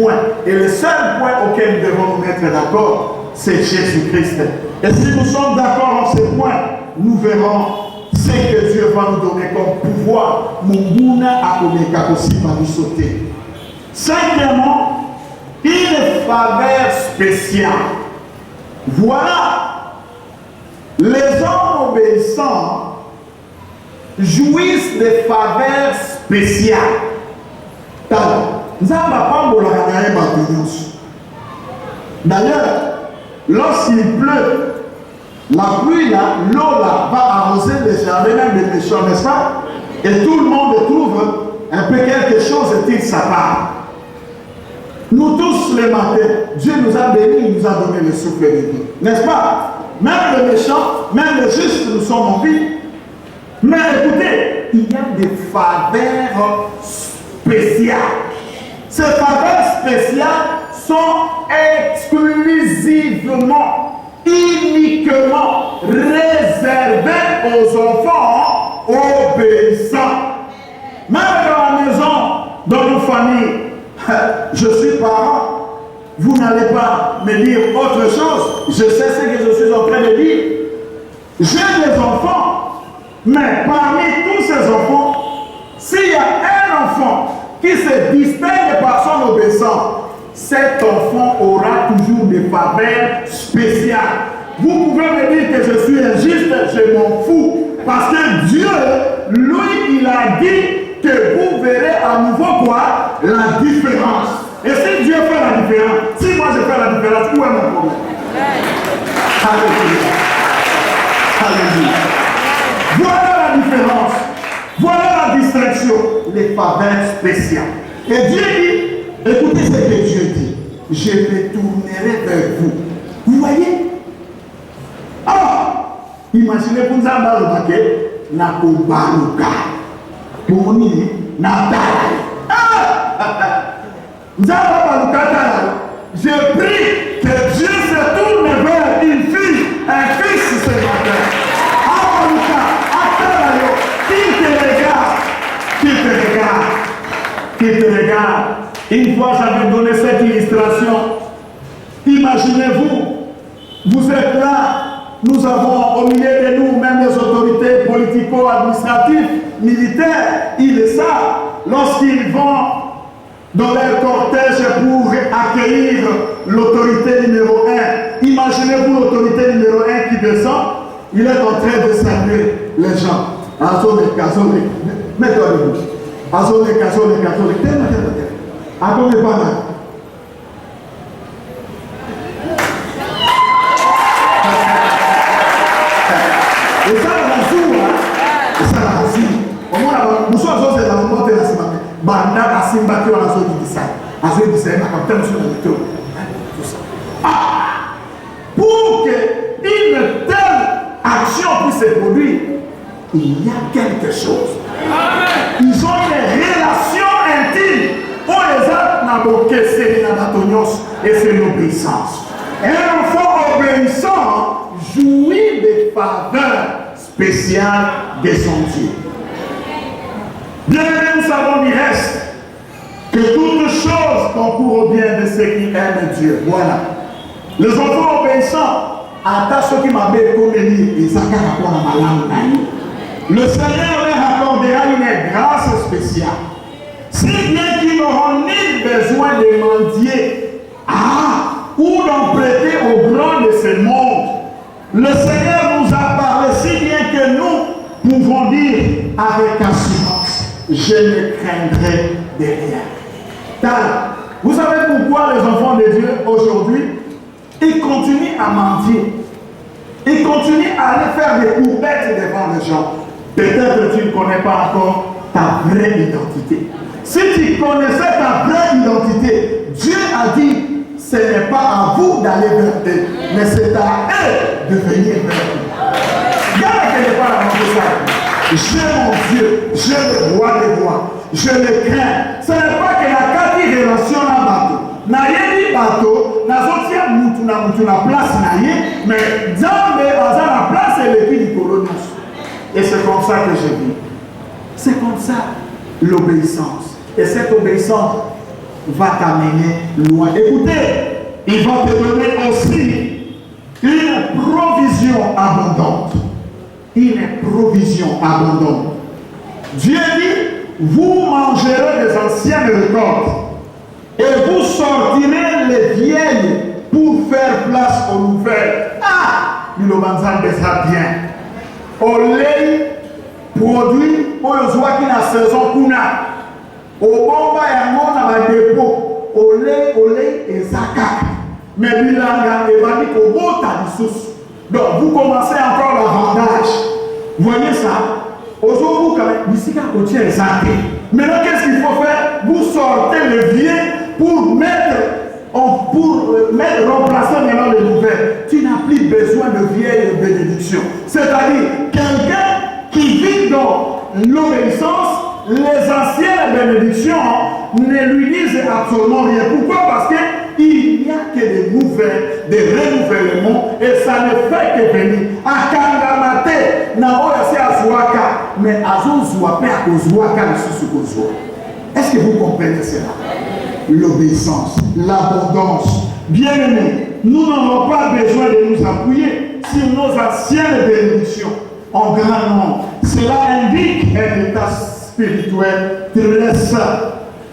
point. Et le seul point auquel nous devons nous mettre d'accord, c'est Jésus-Christ. Et si nous sommes d'accord en ce point, nous verrons ce que Dieu va nous donner comme pouvoir. Munguna akomeka aussi va nous sauter. Cinquièmement, une faveur spéciale. Voilà, les hommes obéissants jouissent de faveurs spéciales. D'ailleurs, lorsqu'il pleut, la pluie là, l'eau là va arroser les jardins même des méchants, n'est-ce pas? Et tout le monde trouve un peu quelque chose et tire sa part. Nous tous les matins, Dieu nous a bénis, il nous a donné le souffle de vie, n'est-ce pas? Même les méchants, même les justes, nous sommes en vie. Mais écoutez, il y a des faveurs spéciales. Ces faveurs spéciales sont exclusivement, uniquement réservées aux enfants obéissants. Même dans la maison, dans nos familles, je suis parent, vous n'allez pas me dire autre chose. Je sais ce que je suis en train de dire. J'ai des enfants, mais parmi tous ces enfants, s'il y a un enfant qui se distingue par son obéissance, cet enfant aura toujours des faveurs spéciales. Vous pouvez me dire que je suis injuste, je m'en fous. Parce que Dieu, lui, il a dit que vous verrez à nouveau quoi? La différence. Et si Dieu fait la différence, si moi je fais la différence, où est mon problème? Alléluia. Alléluia. Voilà la différence. Voilà la distinction. Les faveurs spéciales. Et Dieu dit, écoutez ce que Dieu dit. Je me tournerai vers vous. Vous voyez? Alors, imaginez pour nous avoir remarqué, na kobaruka. Pour nous, na je prie que Dieu se tourne vers une fille, un fils ce matin. Qui te regarde. Une fois j'avais donné cette illustration. Imaginez-vous, vous êtes là, nous avons au milieu de nous même les autorités politico-administratives, militaires, ils le savent, lorsqu'ils vont dans leur cortège pour accueillir l'autorité numéro 1. Imaginez-vous l'autorité numéro 1 qui descend, il est en train de saluer les gens. Azone, mets-toi debout. Azone, attendez pas là. Et ça, la joue, et ça, la joue. Au moins, nous sommes dans la montée de la semaine. Banda a simbattu à la zone du design. À la zone du design, à capter sur le métro. Pour qu'une telle action puisse se produire, il y a quelque chose. Ils ont des relations intimes. On les a n'abordé, c'est l'anatonios et c'est l'obéissance. Un enfant obéissant jouit des faveurs spéciales de son Dieu. Bien, nous savons du reste que toutes choses concourent au bien de ceux qui aiment Dieu. Voilà. Les enfants obéissants, à ceux qui m'avaient commis, ils ont le Seigneur leur accordera une grâce spéciale. Si bien qu'ils n'auront ni besoin de mendier ou d'en prêter au grand de ce monde. Le Seigneur nous a parlé si bien que nous pouvons dire avec assurance, je ne craindrai de rien. Vous savez pourquoi les enfants de Dieu aujourd'hui, ils continuent à mentir. Ils continuent à aller faire des coupettes devant les gens. Peut-être que tu ne connais pas encore ta vraie identité. Si tu connaissais ta vraie identité, Dieu a dit, ce n'est pas à vous d'aller vers eux, mais c'est à eux de venir vers vous. Regarde qu'elle n'est pas la ça. J'ai mon Dieu, j'ai le roi des rois, je le crains. Ce n'est pas que la carte relation à bateau. Naye ni bateau, nazotia mutu na place naye, mais Dieu a la place et l'équipe du colonial. Et c'est comme ça que je vis. C'est comme ça l'obéissance. Et cette obéissance, va t'amener loin. Écoutez, il va te donner aussi une provision abondante. Une provision abondante. Dieu dit, vous mangerez des anciennes récoltes et vous sortirez les vieilles pour faire place aux nouvelles. Ah, il a bien. Olé, produit, pour le soir qui n'a saison kuna. Au bomba et à mon dépôt, olé et zakat. Mais bilanga et va dire qu'au beau talissus. Donc vous commencez encore l'avantage. Voyez ça? Aujourd'hui, quand même, ici, quand on tient les athées. Maintenant, qu'est-ce qu'il faut faire? Vous sortez le vieux pour remplacer maintenant les nouvelles. Tu n'as plus besoin de vieilles bénédictions. C'est-à-dire, quelqu'un qui vit dans l'obéissance, les anciennes bénédictions ne lui disent absolument rien. Pourquoi? Parce qu'il n'y a que des nouvelles, des renouvellements, et ça ne fait que venir. À Kangamate, mais est-ce que vous comprenez cela? L'obéissance, l'abondance. Bien aimés, nous n'avons pas besoin de nous appuyer sur nos anciennes bénédictions en grand nombre. Cela indique un état spirituel très sain.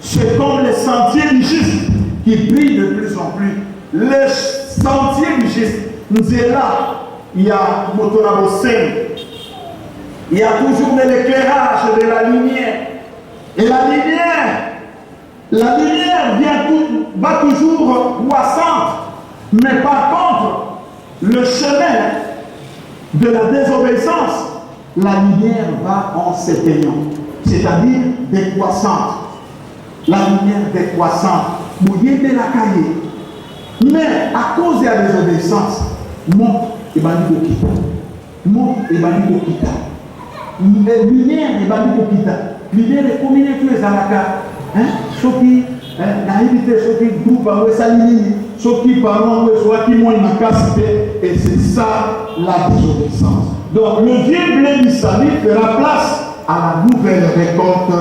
C'est comme les sentiers du juste qui brillent de plus en plus. Les sentiers du juste, nous est là. Il y a Motoraboseng. Il y a toujours de l'éclairage de la lumière. Et la lumière va toujours croissante. Mais par contre, le chemin de la désobéissance, la lumière va en s'éteignant. C'est-à-dire décroissante. La lumière décroissante. Mouillé de la cahier. Mais à cause de la désobéissance, monte et banni kokita. Monte et banni kokita. Lumière et banni kokita. Lumière est combinée tous les alaka. Soki, naïvité, soki, groupe, salini, soki, parents, soit qui m'ont une capacité. Et c'est ça la désobéissance. Donc le vieux blé du salut fera place à la nouvelle récolte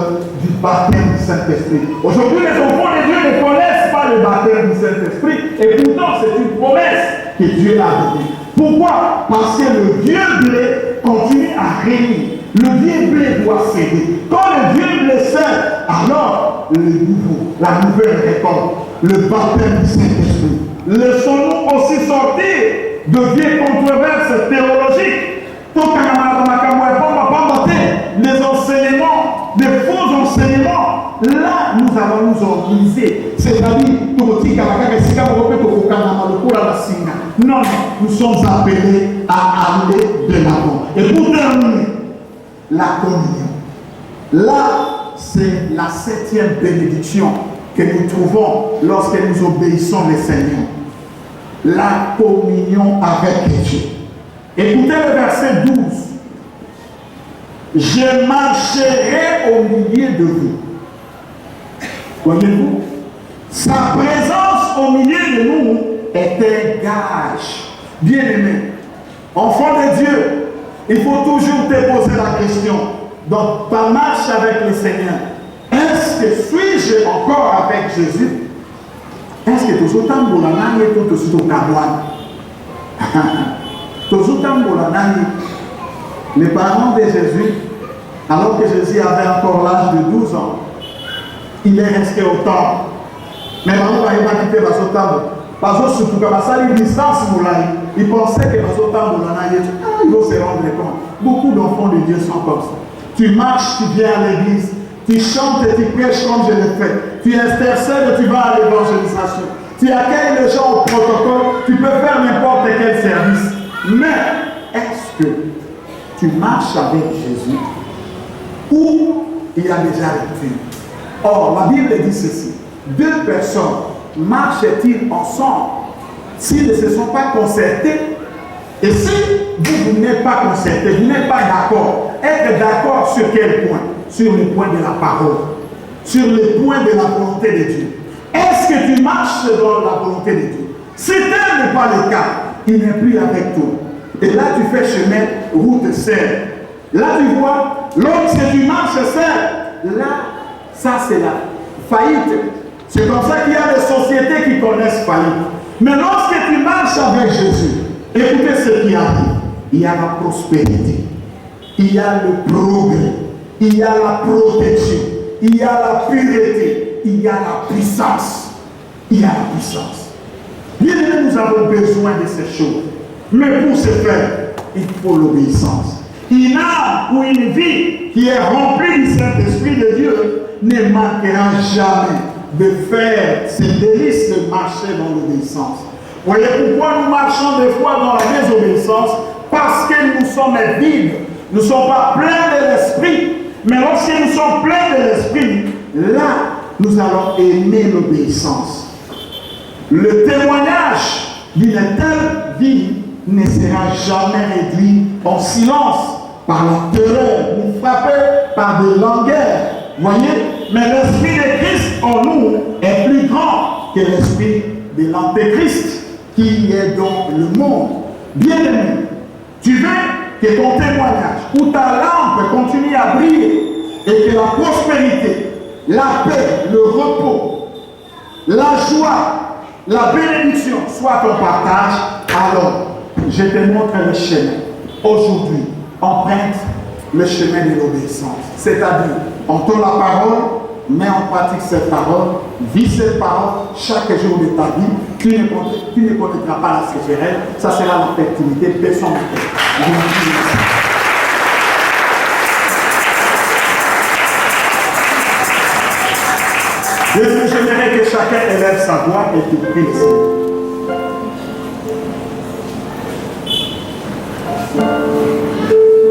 du baptême du Saint-Esprit. Aujourd'hui, les enfants de Dieu ne connaissent pas le baptême du Saint-Esprit, et pourtant c'est une promesse que Dieu a donnée. Pourquoi? Parce que le vieux blé continue à régner. Le vieux blé doit céder. Quand le vieux blé cède, alors le nouveau, la nouvelle récolte, le baptême du Saint-Esprit. Laissons-nous aussi sortir de vieilles controverses théologiques. Les enseignements, les faux enseignements, là nous allons nous organiser. C'est-à-dire, non, nous sommes appelés à aller de l'avant. Et pour terminer, la communion. Là, c'est la 7e bénédiction que nous trouvons lorsque nous obéissons le Seigneur. La communion avec Dieu. Écoutez le verset 12. Je marcherai au milieu de vous. Voyez-vous? Sa présence au milieu de nous est un gage. Bien-aimé, enfant de Dieu, il faut toujours te poser la question. Dans ta marche avec le Seigneur, est-ce que suis-je encore avec Jésus? Est-ce que tu es autant pour la nani et tout aussi au Kabouane? Les parents de Jésus, alors que Jésus avait encore l'âge de 12 ans, il est resté au temple. Mais maman va quitter la temple. Parce que surtout quand ça a une distance, il pensait que la temple, il faut se rendre compte. Beaucoup d'enfants de Dieu sont comme ça. Tu marches, tu viens à l'église, tu chantes et tu prêches comme je l'ai fait. Tu intercèdes, tu vas à l'évangélisation. Tu accueilles les gens au protocole, tu peux faire n'importe quel service. Mais est-ce que tu marches avec Jésus ou il y a déjà rupture? Or, la Bible dit ceci. 2 personnes marchent-ils ensemble s'ils ne se sont pas concertés? Et si vous n'êtes pas concertés, vous n'êtes pas d'accord, être d'accord sur quel point? Sur le point de la parole, sur le point de la volonté de Dieu. Est-ce que tu marches dans la volonté de Dieu? Si tel n'est pas le cas, il n'est plus avec toi. Et là, tu fais chemin, route seule. Là, tu vois, lorsque tu marches seul, là, ça c'est la faillite. C'est comme ça qu'il y a des sociétés qui connaissent faillite. Mais lorsque tu marches avec Jésus, écoutez ce qui arrive. Il y a la prospérité, il y a le progrès, il y a la protection, il y a la pureté, il y a la puissance. Il y a la puissance. Bien aimés, nous avons besoin de ces choses. Mais pour ce faire, il faut l'obéissance. Une âme ou une vie qui est remplie du Saint-Esprit de Dieu ne manquera jamais de faire ses délices de marcher dans l'obéissance. Voyez pourquoi nous marchons des fois dans la désobéissance? Parce que nous sommes vides. Nous ne sommes pas pleins de l'esprit. Mais lorsque nous sommes pleins de l'esprit, là, nous allons aimer l'obéissance. Le témoignage d'une telle vie ne sera jamais réduit en silence par la terreur, ni frappé par des langueurs. Voyez? Mais l'esprit de Christ en nous est plus grand que l'esprit de l'Antéchrist qui est dans le monde. Bien aimé, tu veux que ton témoignage ou ta lampe continue à briller et que la prospérité, la paix, le repos, la joie, la bénédiction soit ton partage, alors je te montre le chemin. Aujourd'hui, emprunte le chemin de l'obéissance. C'est-à-dire, entends la parole, mets en pratique cette parole, vis cette parole chaque jour de ta vie. Tu ne connaîtras pas la sécheresse, ça sera notre activité, baissons notre tête. J'aimerais que chacun élève sa voix et qu'il prie le Seigneur.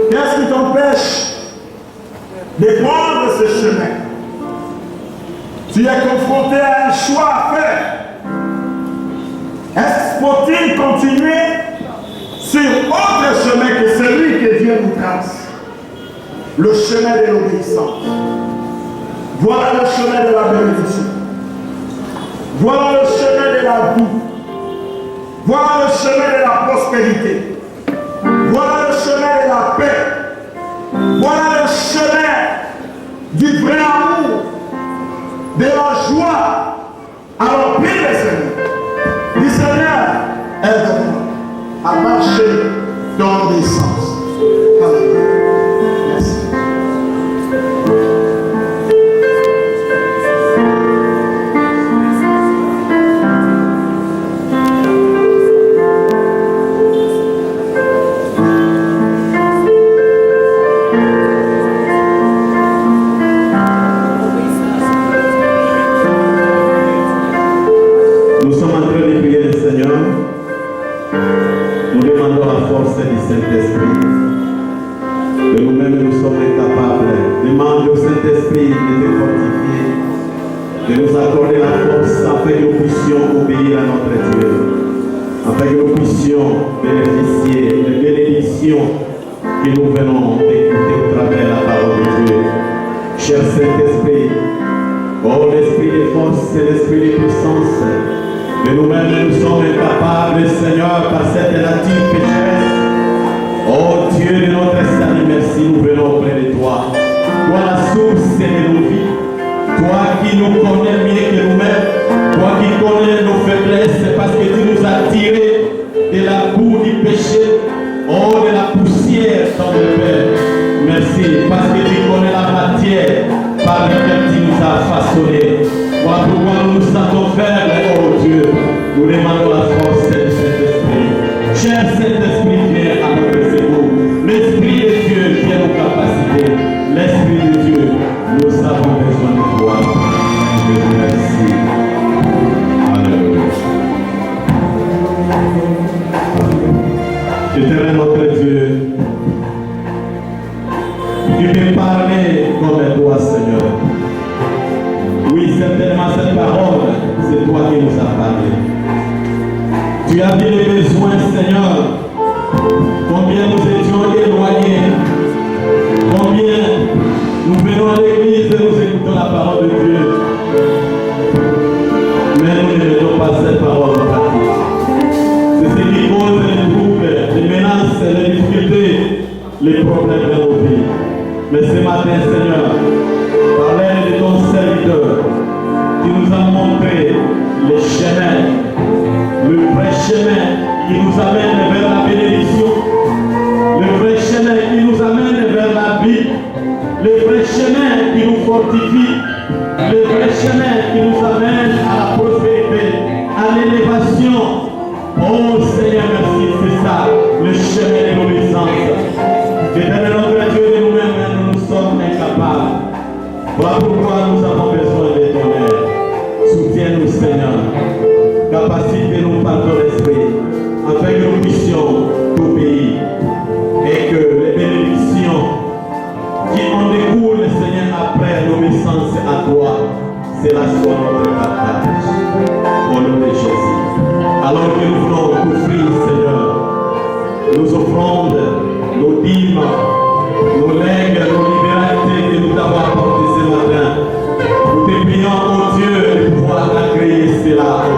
Qu'est-ce qui t'empêche de prendre ce chemin? Tu es confronté à un choix à faire. Est-ce faut-il continuer sur autre chemin que celui que Dieu nous trace? Le chemin de l'obéissance. Voilà le chemin de la bénédiction. Voilà le chemin de la vie. Voilà le chemin de la prospérité. Voilà le chemin de la paix. Voilà le chemin du vrai amour, de la joie. Alors prie le Seigneur. Dis Seigneur, aide-moi à marcher dans l'obéissance. Alléluia. Merci. Saint-Esprit. De nous-mêmes, nous sommes incapables. Demande au Saint-Esprit de te fortifier, de nous accorder la force afin que nous puissions obéir à notre Dieu, afin que nous puissions bénéficier des bénédictions que nous venons d'écouter au travers de la parole de Dieu. Cher Saint-Esprit, oh l'esprit de force et l'esprit de puissance, de nous-mêmes, nous sommes incapables, Seigneur, par cette nature pécheresse. Oh Dieu de notre salut, merci, nous venons auprès de toi. Toi la source de nos vies, toi qui nous connais mieux que nous-mêmes, toi qui connais nos faiblesses, parce que tu nous as tirés de la boue du péché, oh de la poussière dans le Père. Merci, parce que tu connais la matière par laquelle tu nous as façonnés. Voilà pourquoi nous nous sentons faibles, oh Dieu. Nous demandons la force de Saint-Esprit. Cher Saint-Esprit, viens à notre secours. L'Esprit de Dieu vient nos capacités. L'Esprit de Dieu, nous avons besoin de toi. Je te remercie. Alléluia. Éternel notre Dieu, tu peux parler comme toi, Seigneur. Oui, certainement cette parole, c'est toi qui nous as parlé. Tu as vu les besoins, Seigneur. Combien nous étions éloignés. Combien nous venons à l'église et nous écoutons la parole de Dieu. Mais nous ne mettons pas cette parole en pratique. C'est ce qui cause les troubles, les menaces, les difficultés, les problèmes de nos vies. Mais ce matin, Seigneur, par l'aide de ton serviteur, tu nous as montré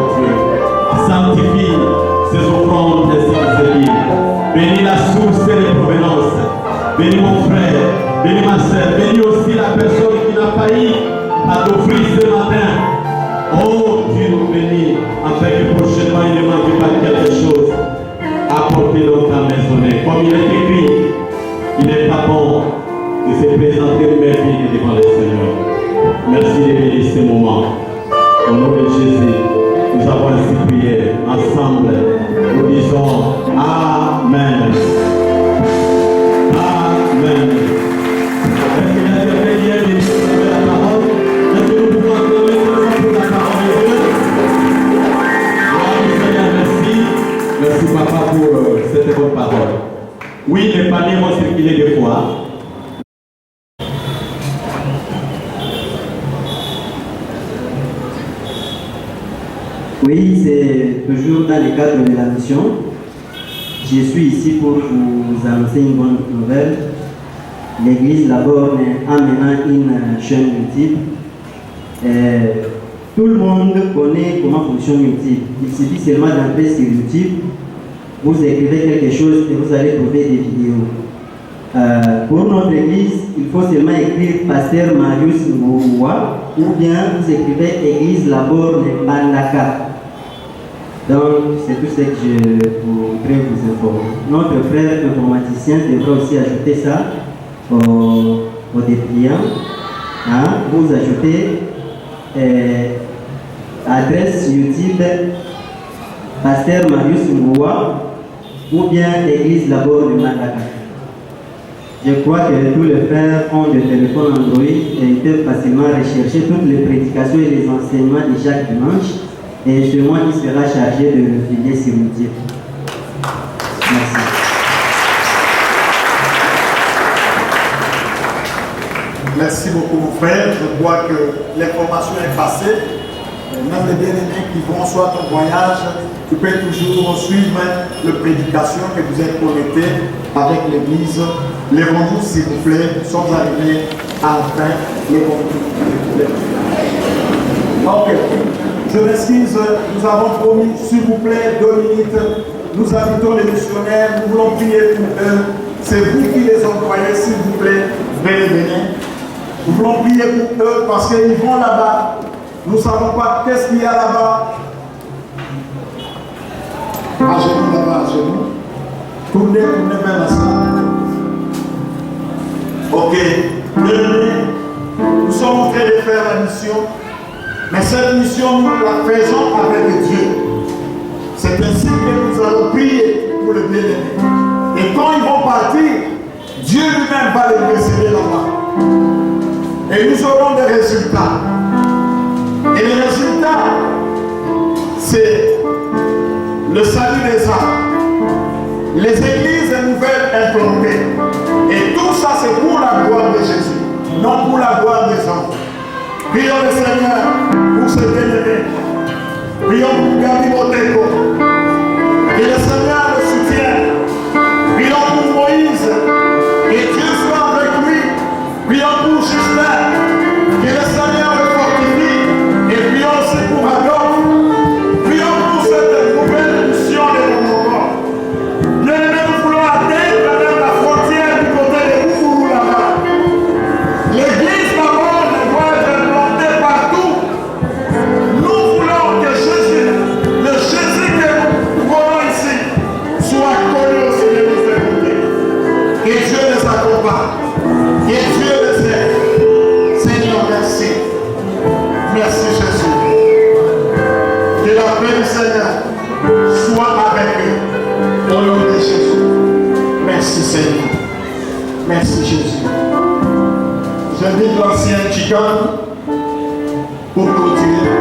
mon Dieu. Sanctifie ces offrandes et ces livres. Bénis la source et les provenances. Bénis mon frère, bénis ma sœur, bénis aussi la personne qui n'a pas eu à t'offrir ce matin. Oh, Dieu nous bénit, afin que prochainement il ne manque pas quelque chose. Apportez dans ta maisonnée. Comme il est écrit, il n'est pas bon de se présenter merveilleux devant le Seigneur. Merci de bénir ce moment. Au nom de Jésus, nous avons ainsi prié ensemble. Nous disons Amen. Amen. Est-ce qu'il y a des prières de la parole? Est-ce que nous pouvons acclamer pour la parole de Dieu? Seigneur, merci. Merci papa pour cette bonne parole. Oui, les paniers vont circuler des fois. Oui, c'est toujours dans le cadre de la mission. Je suis ici pour vous annoncer une bonne nouvelle. L'église Laborne a maintenant une chaîne YouTube. Tout le monde connaît comment fonctionne YouTube. Il suffit seulement d'entrer sur YouTube, vous écrivez quelque chose et vous allez trouver des vidéos. Pour notre église, il faut seulement écrire Pasteur Marius Ngouroua ou bien vous écrivez Église Laborne Bandaka. Donc, c'est tout ce que je voudrais vous informer. Notre frère informaticien devra aussi ajouter ça au dépliant. Vous ajoutez adresse YouTube Pasteur Marius Ngouroua ou bien Église Laborne Bandaka. Je crois que tous les frères ont des téléphones Android et ils peuvent facilement rechercher toutes les prédications et les enseignements de chaque dimanche. Et c'est moi qui sera chargé de le filer sur YouTube. Merci. Merci beaucoup mon frère. Je vois que l'information est passée. Même les bien-aimés qui vont soit en voyage, tu peux toujours suivre les prédications que vous êtes connectés avec l'église. Lèvons-nous s'il vous plaît. Nous sommes arrivés à la fin. Lèvons-nous. Ok. Je m'excuse, nous avons promis, s'il vous plaît, 2 minutes. Nous invitons les missionnaires, nous voulons prier pour eux. C'est vous qui les envoyez, s'il vous plaît. Venez. Nous voulons prier pour eux parce qu'ils vont là-bas. Nous ne savons pas qu'est-ce qu'il y a là-bas. À genoux là-bas, à genoux. Tournez vers la salle. Ok. Venez. Nous sommes en train de faire la mission. Mais cette mission, nous la faisons avec Dieu. C'est ainsi que nous allons prier pour le bien-aimé. Et quand ils vont partir, Dieu lui-même va les précéder là-bas. Et nous aurons des résultats. Et les résultats, c'est le salut des âmes, les églises nouvelles implantées. Et tout ça, c'est pour la gloire de Jésus, non pour la gloire des hommes. Prions le Seigneur pour ce bien-aimé. Prions pour Gabi Boteko. Que le Seigneur le soutienne. Prions pour Moïse. Que Dieu soit avec lui. Prions pour Justin. Que le Seigneur le fortifie. Et prions aussi pour Adolphe. Prions pour cette nouvelle mission de mon corps. Bien-aimé, nous voulons atteindre même la frontière du côté de Oufourou là-bas. L'église là-bas ne doit être implantée partout. Nous voulons que Jésus, le Jésus que nous voyons ici, soit connu aussi de nos écouter. Que Dieu les accompagne. Que Dieu les aide. Seigneur, merci. Merci Jésus. Que la paix du Seigneur soit avec eux. Au nom de Jésus. Merci Seigneur. Merci Jésus. J'invite l'ancien Chicago pour continuer.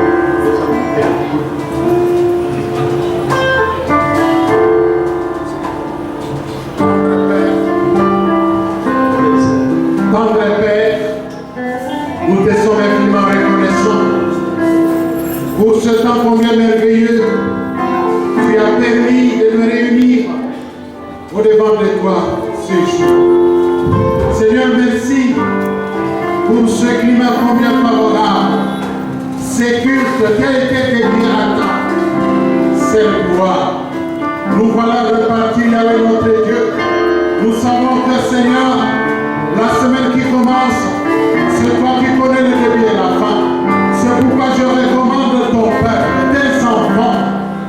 Tendre Père, nous te sommes infiniment reconnaissants pour ce temps combien merveilleux tu as permis de nous réunir au devant de toi ce jour. Seigneur, merci pour ce climat combien Seigneur, la semaine qui commence, c'est toi qui connais le début et la fin. C'est pourquoi je recommande ton Père, tes enfants,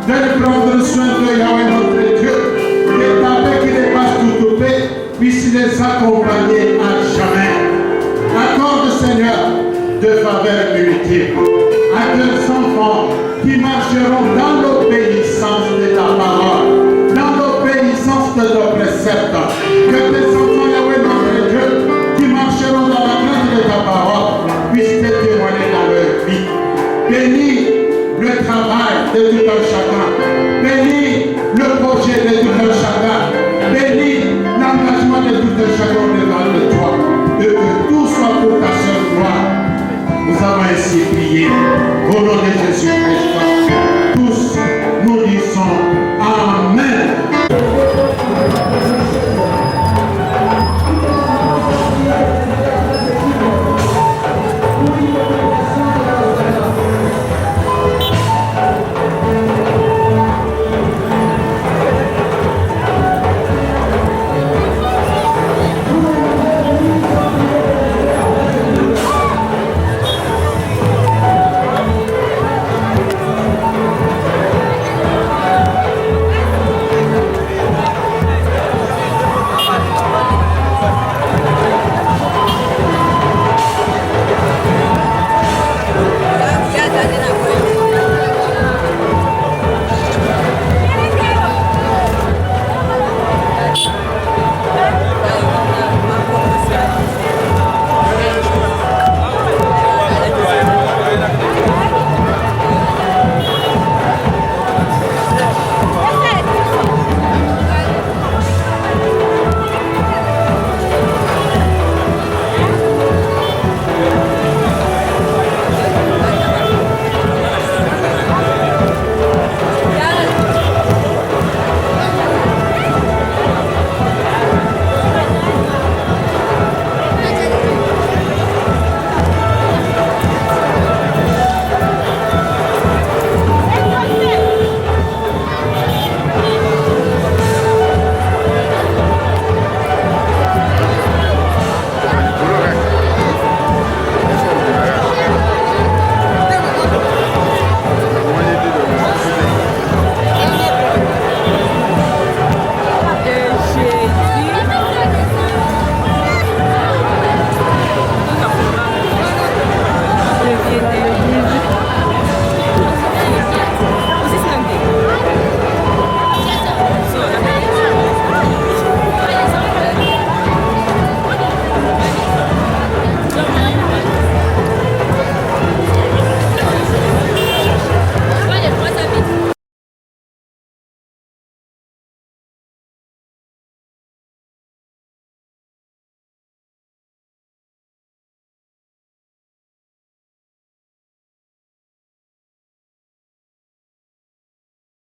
de prendre soin de Yahweh notre Dieu, que ta paix qui dépasse toute paix puisse les accompagner à jamais. Accorde, Seigneur, de faveurs multiples à tes enfants qui marcheront dans l'obéissance de ta parole, dans l'obéissance de ton précepte. Que tes enfants, Yahweh notre Dieu, qui marcheront dans la crainte de ta parole, puissent te témoigner dans leur vie. Bénis le travail de tout un chacun. Bénis le projet de tout un chacun. Bénis l'engagement de tout un chacun devant de toi. Et que tout soit pour ta seule gloire. Nous avons ainsi prié. Au nom de Jésus-Christ.